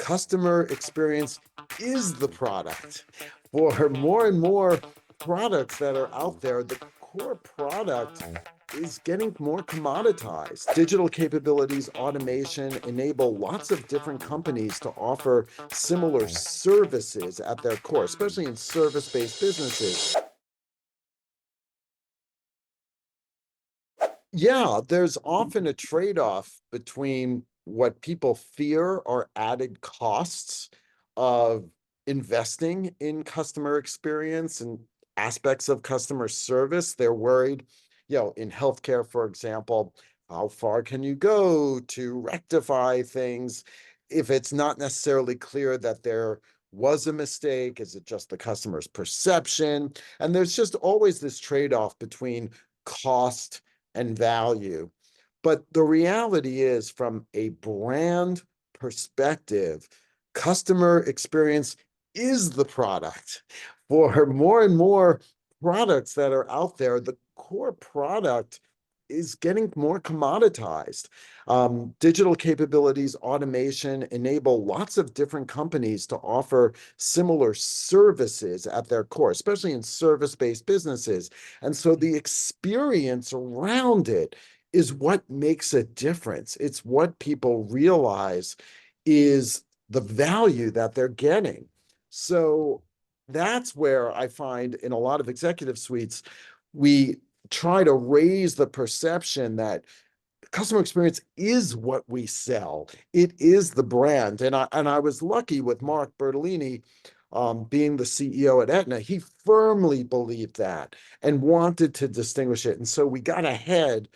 customer experience is the product. For more and more products that are out there, the core product is getting more commoditized. Digital capabilities, automation enable lots of different companies to offer similar services at their core, especially in service-based businesses. Yeah, there's often a trade-off between what people fear are added costs of investing in customer experience and aspects of customer service. They're worried, in healthcare, for example, how far can you go to rectify things if it's not necessarily clear that there was a mistake? Is it just the customer's perception? And there's just always this trade-off between cost and value. But the reality is, from a brand perspective, customer experience is the product. For more and more products that are out there, the core product is getting more commoditized. Digital capabilities, automation enable lots of different companies to offer similar services at their core, especially in service-based businesses. And so the experience around it is what makes a difference. It's what people realize is the value that they're getting. So that's where I find in a lot of executive suites, we try to raise the perception that customer experience is what we sell. It is the brand. And I was lucky with Mark Bertolini, being the CEO at Aetna. He firmly believed that and wanted to distinguish it. And so we got ahead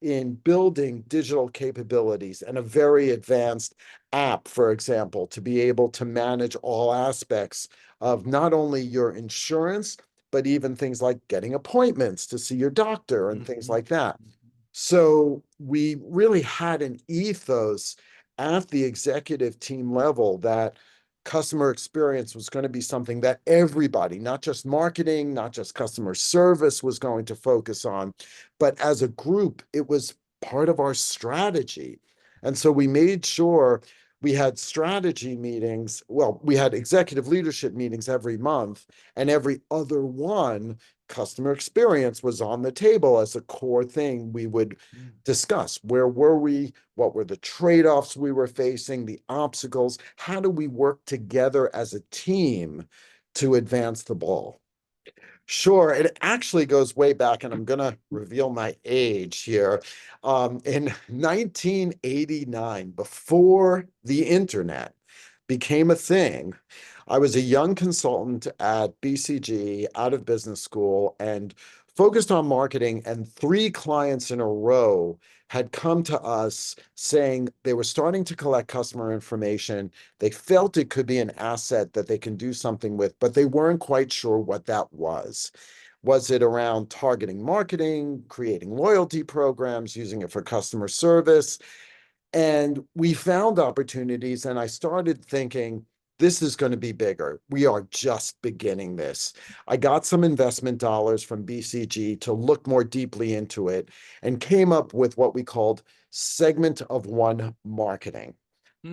in building digital capabilities and a very advanced app, for example, to be able to manage all aspects of not only your insurance, but even things like getting appointments to see your doctor and things like that. So we really had an ethos at the executive team level that customer experience was going to be something that everybody, not just marketing, not just customer service, was going to focus on, but as a group, it was part of our strategy. And so we made sure we had strategy meetings. Well, we had executive leadership meetings every month, and every other one, customer experience was on the table as a core thing we would discuss. Where were we? What were the trade-offs we were facing, the obstacles? How do we work together as a team to advance the ball? Sure, it actually goes way back, and I'm going to reveal my age here. In 1989, before the internet became a thing, I was a young consultant at BCG, out of business school, and focused on marketing. And three clients in a row had come to us saying they were starting to collect customer information. They felt it could be an asset that they can do something with, but they weren't quite sure what that was. Was it around targeting marketing, creating loyalty programs, using it for customer service? And we found opportunities, and I started thinking, this is going to be bigger. We are just beginning this. I got some investment dollars from BCG to look more deeply into it and came up with what we called segment of one marketing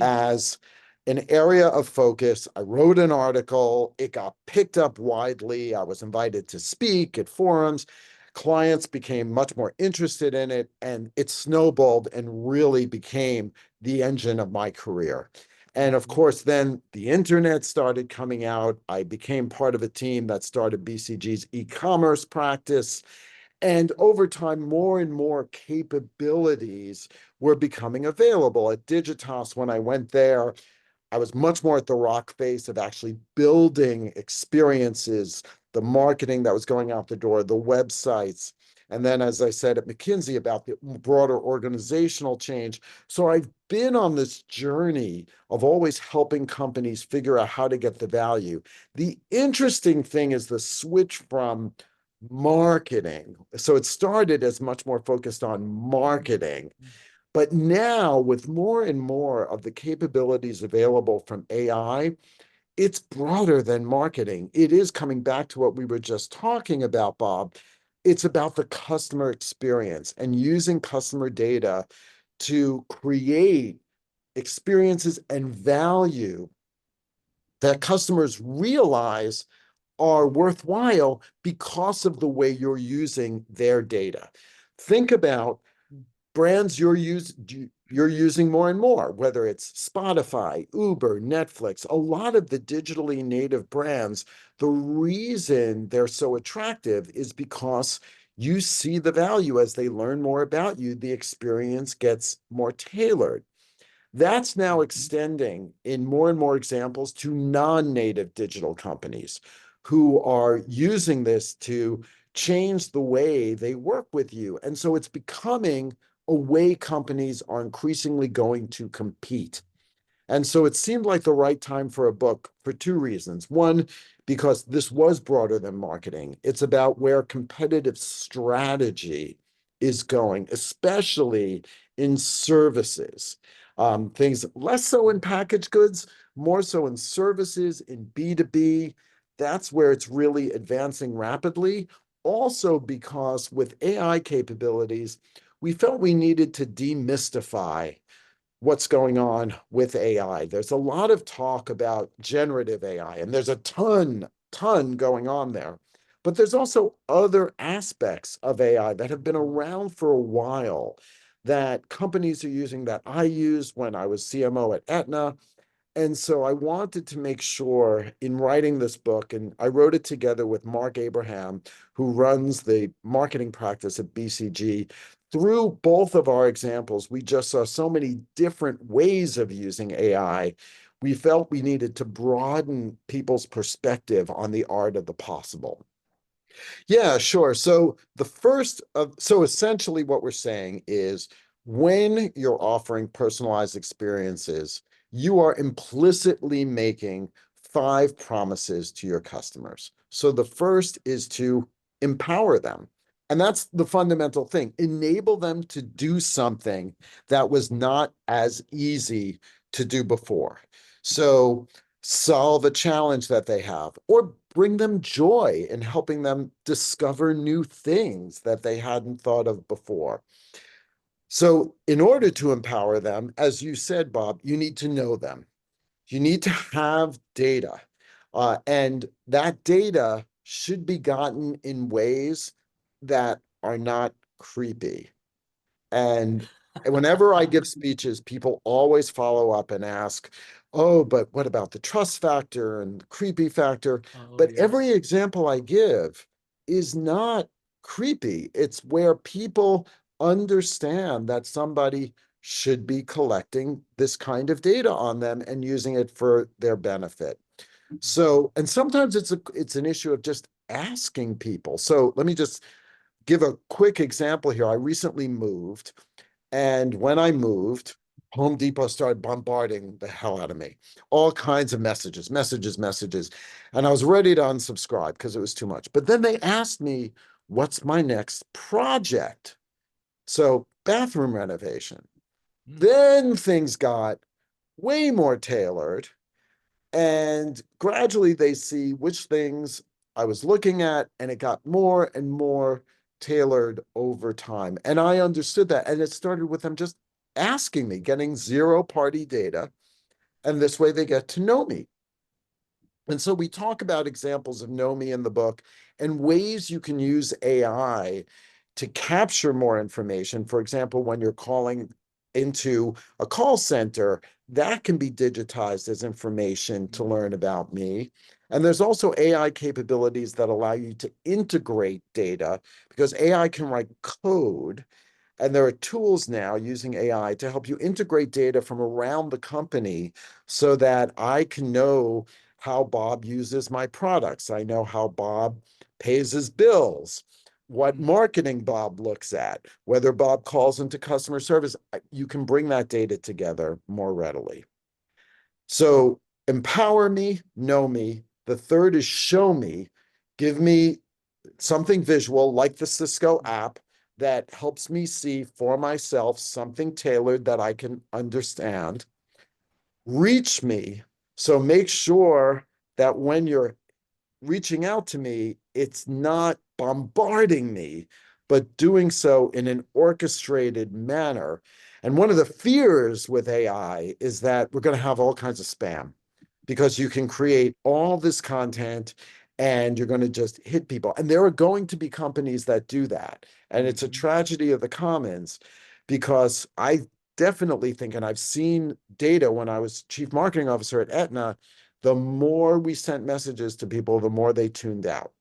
as an area of focus. I wrote an article. It got picked up widely. I was invited to speak at forums. Clients became much more interested in it, and it snowballed and really became the engine of my career. And of course, then the internet started coming out. I became part of a team that started BCG's e-commerce practice. And over time, more and more capabilities were becoming available. At Digitas, when I went there, I was much more at the rock face of actually building experiences, the marketing that was going out the door, the websites. And then, as I said at McKinsey, about the broader organizational change. So I've been on this journey of always helping companies figure out how to get the value. The interesting thing is the switch from marketing. So it started as much more focused on marketing. But now, with more and more of the capabilities available from AI, it's broader than marketing. It is coming back to what we were just talking about, Bob. It's about the customer experience and using customer data to create experiences and value that customers realize are worthwhile because of the way you're using their data. Think about brands you're using more and more, whether it's Spotify, Uber, Netflix, a lot of the digitally native brands, the reason they're so attractive is because you see the value as they learn more about you, the experience gets more tailored. That's now extending in more and more examples to non-native digital companies who are using this to change the way they work with you. And so it's becoming a way companies are increasingly going to compete. And so it seemed like the right time for a book for two reasons. One, because this was broader than marketing. It's about where competitive strategy is going, especially in services. Things less so in packaged goods, more so in services, in B2B. That's where it's really advancing rapidly. Also, because with AI capabilities, we felt we needed to demystify what's going on with AI. There's a lot of talk about generative AI, and there's a ton going on there. But there's also other aspects of AI that have been around for a while that companies are using that I used when I was CMO at Aetna. And so I wanted to make sure in writing this book, and I wrote it together with Mark Abraham, who runs the marketing practice at BCG. Through both of our examples, we just saw so many different ways of using AI. We felt we needed to broaden people's perspective on the art of the possible. Yeah, sure. So essentially what we're saying is when you're offering personalized experiences, you are implicitly making five promises to your customers. So the first is to empower them. And that's the fundamental thing. Enable them to do something that was not as easy to do before. So solve a challenge that they have, or bring them joy in helping them discover new things that they hadn't thought of before. So, in order to empower them, as you said, Bob, you need to know them. You need to have data. And that data should be gotten in ways that are not creepy. And whenever I give speeches, people always follow up and ask, oh, but what about the trust factor and the creepy factor? Oh, But every yes. example I give is not creepy. It's where people understand that somebody should be collecting this kind of data on them and using it for their benefit. So, and sometimes it's an issue of just asking people. So let me just give a quick example here. I recently moved, and when I moved, Home Depot started bombarding the hell out of me. All kinds of messages. And I was ready to unsubscribe because it was too much. But then they asked me, what's my next project? So, bathroom renovation. Mm. Then things got way more tailored. And gradually they see which things I was looking at, and it got more and more tailored over time. And I understood that. And it started with them just asking me, getting zero party data. And this way they get to know me. And so we talk about examples of know me in the book and ways you can use AI to capture more information. For example, when you're calling into a call center, that can be digitized as information to learn about me. And there's also AI capabilities that allow you to integrate data because AI can write code, and there are tools now using AI to help you integrate data from around the company so that I can know how Bob uses my products. I know how Bob pays his bills, what Mm. marketing Bob looks at, whether Bob calls into customer service. You can bring that data together more readily. So empower me, know me. The third is show me, give me something visual like the Cisco app that helps me see for myself something tailored that I can understand. Reach me. So make sure that when you're reaching out to me, it's not bombarding me, but doing so in an orchestrated manner. And one of the fears with AI is that we're going to have all kinds of spam because you can create all this content and you're going to just hit people. And there are going to be companies that do that. And it's a tragedy of the commons because I definitely think, and I've seen data when I was chief marketing officer at Aetna, the more we sent messages to people, the more they tuned out.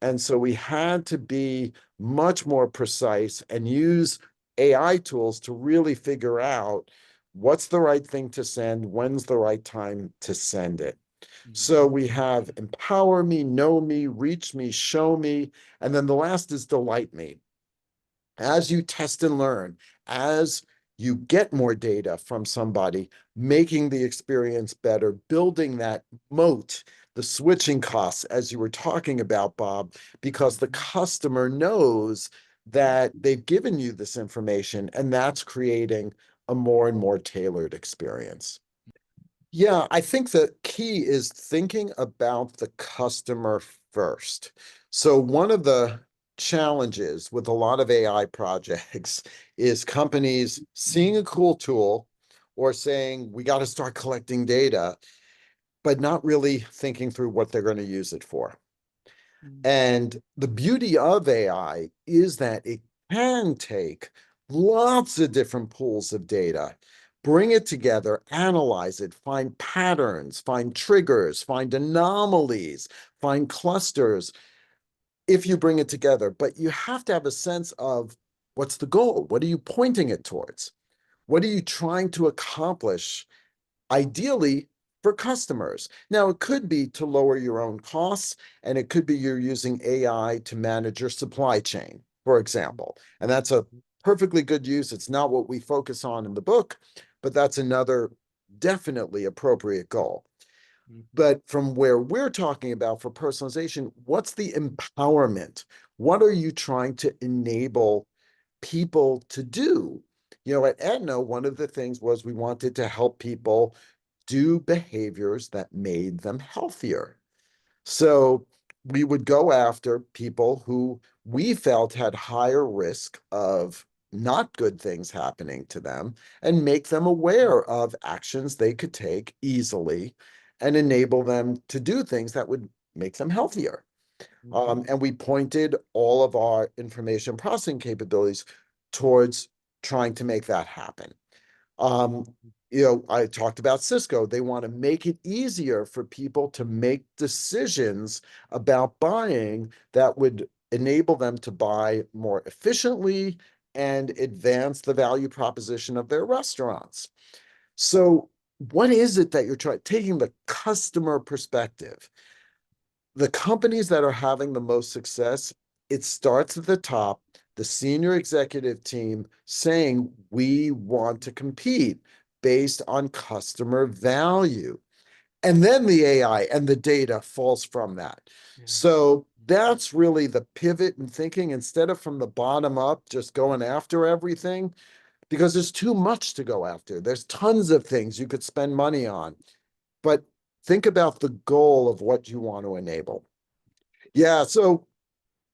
And so we had to be much more precise and use AI tools to really figure out what's the right thing to send, when's the right time to send it. So we have empower me, know me, reach me, show me, and then the last is delight me. As you test and learn, as you get more data from somebody, making the experience better, building that moat, the switching costs, as you were talking about, Bob, because the customer knows that they've given you this information, and that's creating a more and more tailored experience. Yeah, I think the key is thinking about the customer first. So one of the challenges with a lot of AI projects is companies seeing a cool tool or saying, we got to start collecting data, but not really thinking through what they're going to use it for. And the beauty of AI is that it can take lots of different pools of data, bring it together, analyze it, find patterns, find triggers, find anomalies, find clusters if you bring it together. But you have to have a sense of what's the goal? What are you pointing it towards? What are you trying to accomplish? Ideally for customers. Now, it could be to lower your own costs, and it could be you're using AI to manage your supply chain, for example. And that's a perfectly good use. It's not what we focus on in the book, but that's another definitely appropriate goal. But from where we're talking about for personalization, what's the empowerment? What are you trying to enable people to do? At Aetna, one of the things was we wanted to help people do behaviors that made them healthier. So we would go after people who we felt had higher risk of not good things happening to them and make them aware of actions they could take easily and enable them to do things that would make them healthier. And we pointed all of our information processing capabilities towards trying to make that happen. Um, I talked about Cisco. They want to make it easier for people to make decisions about buying that would enable them to buy more efficiently and advance the value proposition of their restaurants. So, what is it that you're taking the customer perspective? The companies that are having the most success, it starts at the top, the senior executive team saying, we want to compete based on customer value. And then the AI and the data falls from that. So that's really the pivot in thinking instead of from the bottom up, just going after everything, because there's too much to go after. There's tons of things you could spend money on, but think about the goal of what you want to enable. Yeah, so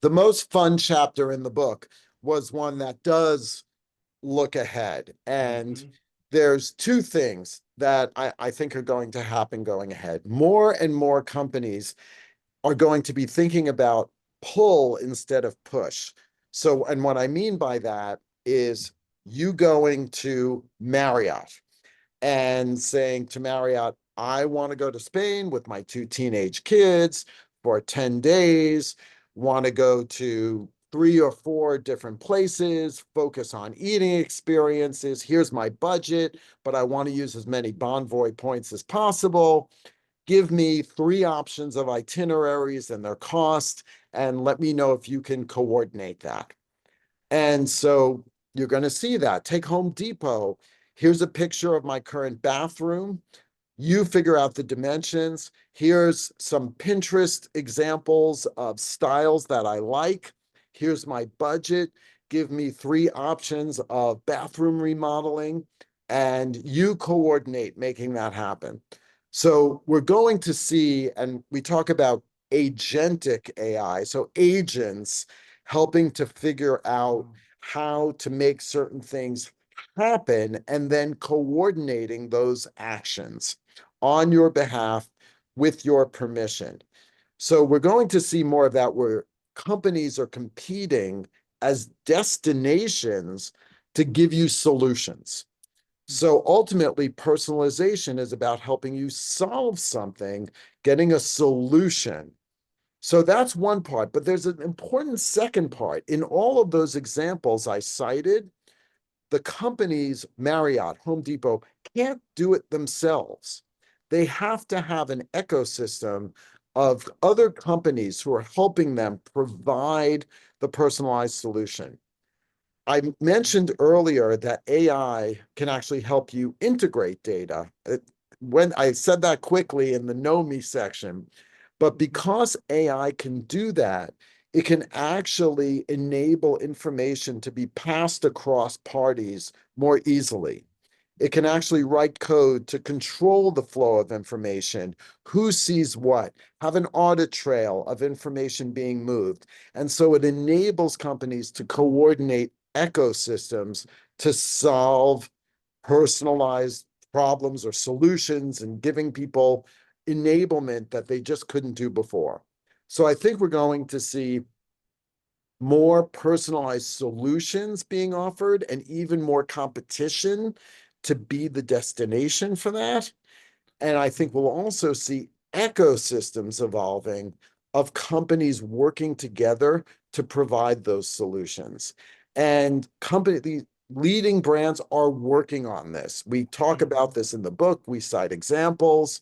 the most fun chapter in the book was one that does look ahead. And there's two things that I think are going to happen going ahead. More and more companies are going to be thinking about pull instead of push. So, and what I mean by that is you going to Marriott and saying to Marriott, I want to go to Spain with my two teenage kids for 10 days, want to go to 3 or 4 different places, focus on eating experiences. Here's my budget, but I want to use as many Bonvoy points as possible. Give me 3 options of itineraries and their cost, and let me know if you can coordinate that. And so you're going to see that. Take Home Depot. Here's a picture of my current bathroom. You figure out the dimensions. Here's some Pinterest examples of styles that I like. Here's my budget. Give me 3 options of bathroom remodeling, and you coordinate making that happen. So we're going to see, and we talk about agentic AI, so agents helping to figure out how to make certain things happen and then coordinating those actions on your behalf with your permission. So we're going to see more of that where companies are competing as destinations to give you solutions. So ultimately, personalization is about helping you solve something, getting a solution. So that's one part, but there's an important second part. In all of those examples I cited, the companies, Marriott, Home Depot, can't do it themselves. They have to have an ecosystem of other companies who are helping them provide the personalized solution. I mentioned earlier that AI can actually help you integrate data. When I said that quickly in the know me section, but because AI can do that, it can actually enable information to be passed across parties more easily. It can actually write code to control the flow of information, who sees what, have an audit trail of information being moved. And so it enables companies to coordinate ecosystems to solve personalized problems or solutions and giving people enablement that they just couldn't do before. So I think we're going to see more personalized solutions being offered and even more competition to be the destination for that. And I think we'll also see ecosystems evolving of companies working together to provide those solutions. And the leading brands are working on this. We talk about this in the book, we cite examples,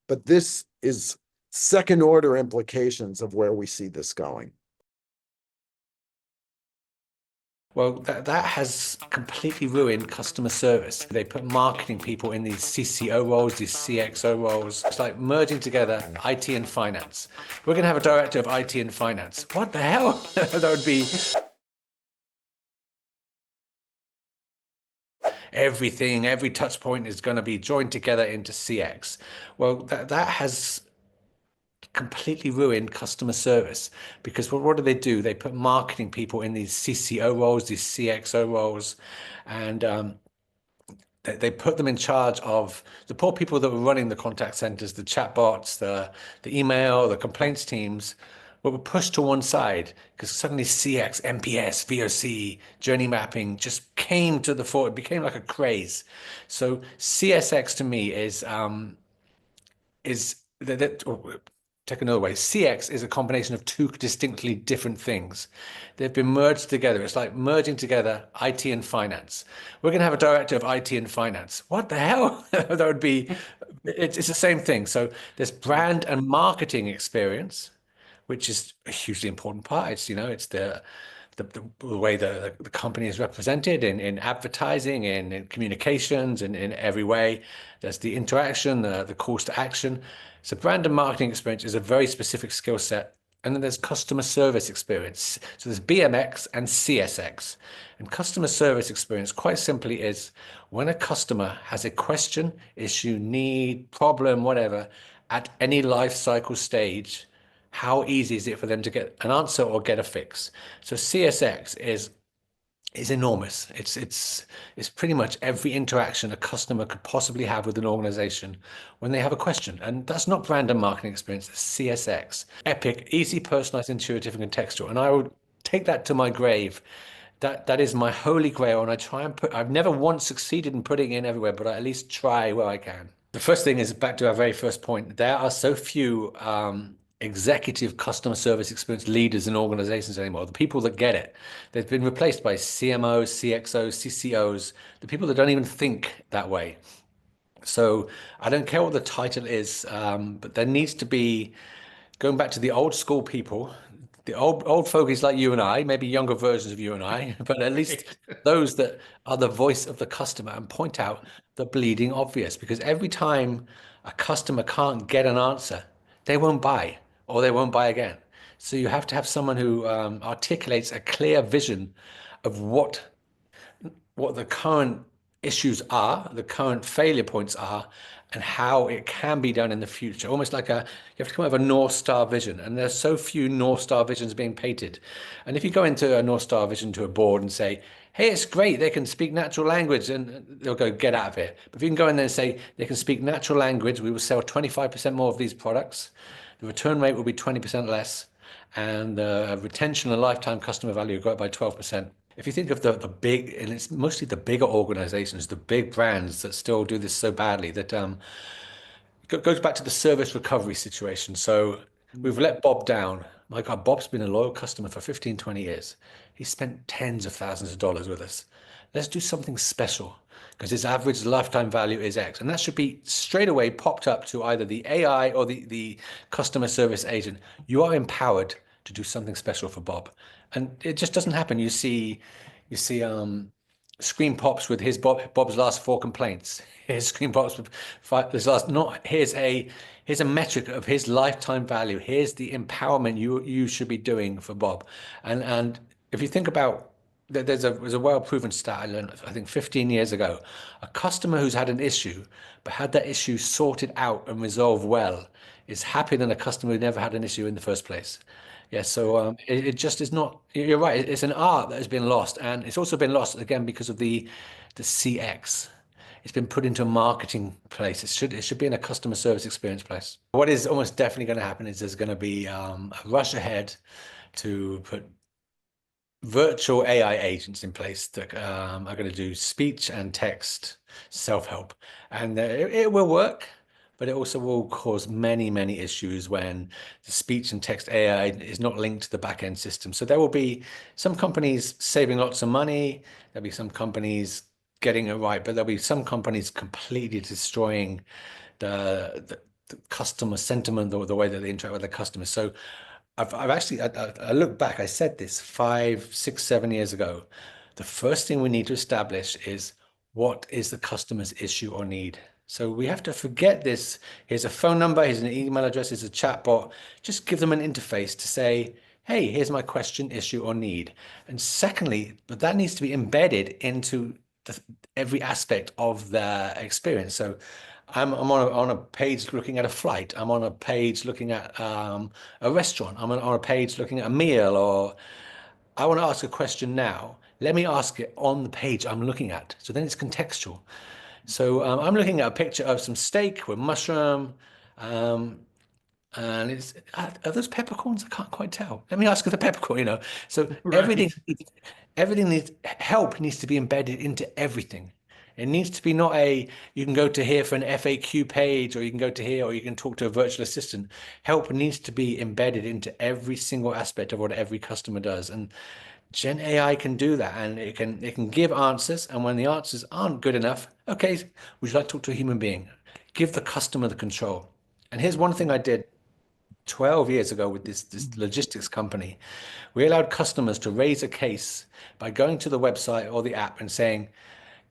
but this is second order implications of where we see this going. Well, that has completely ruined customer service. They put marketing people in these CCO roles, these CXO roles. It's like merging together IT and finance. We're going to have a director of IT and finance. What the hell? That would be everything, every touch point is going to be joined together into CX. Well, that has completely ruined customer service because what do? They put marketing people in these CCO roles, these CXO roles, and they put them in charge of the poor people that were running the contact centers, the chatbots, the email, the complaints teams, were pushed to one side because suddenly CX, MPS, VOC, journey mapping just came to the fore. It became like a craze. So CSX to me is that take another way. CX is a combination of two distinctly different things. They've been merged together. It's like merging together IT and finance. We're going to have a director of IT and finance. What the hell? That would be, it's the same thing. So there's brand and marketing experience, which is a hugely important part. It's the way the company is represented in advertising, in communications, and in every way. There's the interaction, the calls to action. So brand and marketing experience is a very specific skill set. And then there's customer service experience. So there's BMX and CSX. And customer service experience, quite simply, is when a customer has a question, issue, need, problem, whatever, at any life cycle stage, how easy is it for them to get an answer or get a fix? So CSX is enormous. It's pretty much every interaction a customer could possibly have with an organization when they have a question. And that's not brand and marketing experience, it's CSX. Epic, easy, personalized, intuitive, and contextual. And I would take that to my grave. That is my holy grail, and I've never once succeeded in putting it in everywhere, but I at least try where I can. The first thing is back to our very first point. There are so few executive customer service experience leaders in organizations anymore. The people that get it, they've been replaced by CMOs, CXOs, CCOs, the people that don't even think that way. So I don't care what the title is, but there needs to be, going back to the old school people, the old fogies like you and I, maybe younger versions of you and I, but at least those that are the voice of the customer and point out the bleeding obvious. Because every time a customer can't get an answer, they won't buy or they won't buy again. So you have to have someone who articulates a clear vision of what the current issues are, the current failure points are, and how it can be done in the future. Almost like you have to come up with a North Star vision, and there's so few North Star visions being painted. And if you go into a North Star vision to a board and say, hey, it's great. They can speak natural language, and they'll go, get out of here. But if you can go in there and say they can speak natural language, we will sell 25% more of these products. The return rate will be 20% less, and the retention and lifetime customer value will go up by 12%. If you think of the big, and it's mostly the bigger organizations, the big brands that still do this so badly, that goes back to the service recovery situation. So we've let Bob down. My God, Bob's been a loyal customer for 15, 20 years. He spent tens of thousands of dollars with us. Let's do something special because his average lifetime value is X. And that should be straight away popped up to either the AI or the customer service agent. You are empowered to do something special for Bob. And it just doesn't happen. You see screen pops with Bob's last 4 complaints. His screen pops with his last not here's a metric of his lifetime value. Here's the empowerment you should be doing for Bob. And if you think about there's a well-proven stat I learned, I think 15 years ago. A customer who's had an issue, but had that issue sorted out and resolved well, is happier than a customer who never had an issue in the first place. Yeah, so it just is not. You're right. It's an art that has been lost, and it's also been lost again because of the CX. It's been put into a marketing place. It should be in a customer service experience place. What is almost definitely going to happen is there's going to be a rush ahead to put virtual AI agents in place that are going to do speech and text self-help, and it will work. But it also will cause many, many issues when the speech and text AI is not linked to the back-end system. So there will be some companies saving lots of money. There'll be some companies getting it right, but there'll be some companies completely destroying the customer sentiment or the way that they interact with the customers. So I've actually, I look back, I said this 5, 6, 7 years ago. The first thing we need to establish is what is the customer's issue or need. So we have to forget this. Here's a phone number, here's an email address, here's a chatbot. Just give them an interface to say, hey, here's my question, issue, or need. And secondly, but that needs to be embedded into every aspect of their experience. So I'm on a page looking at a flight. I'm on a page looking at a restaurant. I'm on a page looking at a meal, or I want to ask a question now. Let me ask it on the page I'm looking at. So then it's contextual. So I'm looking at a picture of some steak with mushroom, and are those peppercorns? I can't quite tell. Let me ask the peppercorn. So Right. everything needs help needs to be embedded into everything. It needs to be not you can go to here for an FAQ page, or you can go to here, or you can talk to a virtual assistant. Help needs to be embedded into every single aspect of what every customer does. And Gen AI can do that, and it can give answers. And when the answers aren't good enough, okay, would you like to talk to a human being? Give the customer the control. And here's one thing I did 12 years ago with this logistics company. We allowed customers to raise a case by going to the website or the app and saying,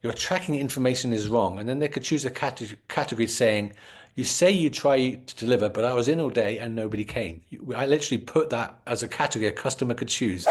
your tracking information is wrong. And then they could choose a category saying, you say you try to deliver, but I was in all day and nobody came. I literally put that as a category a customer could choose.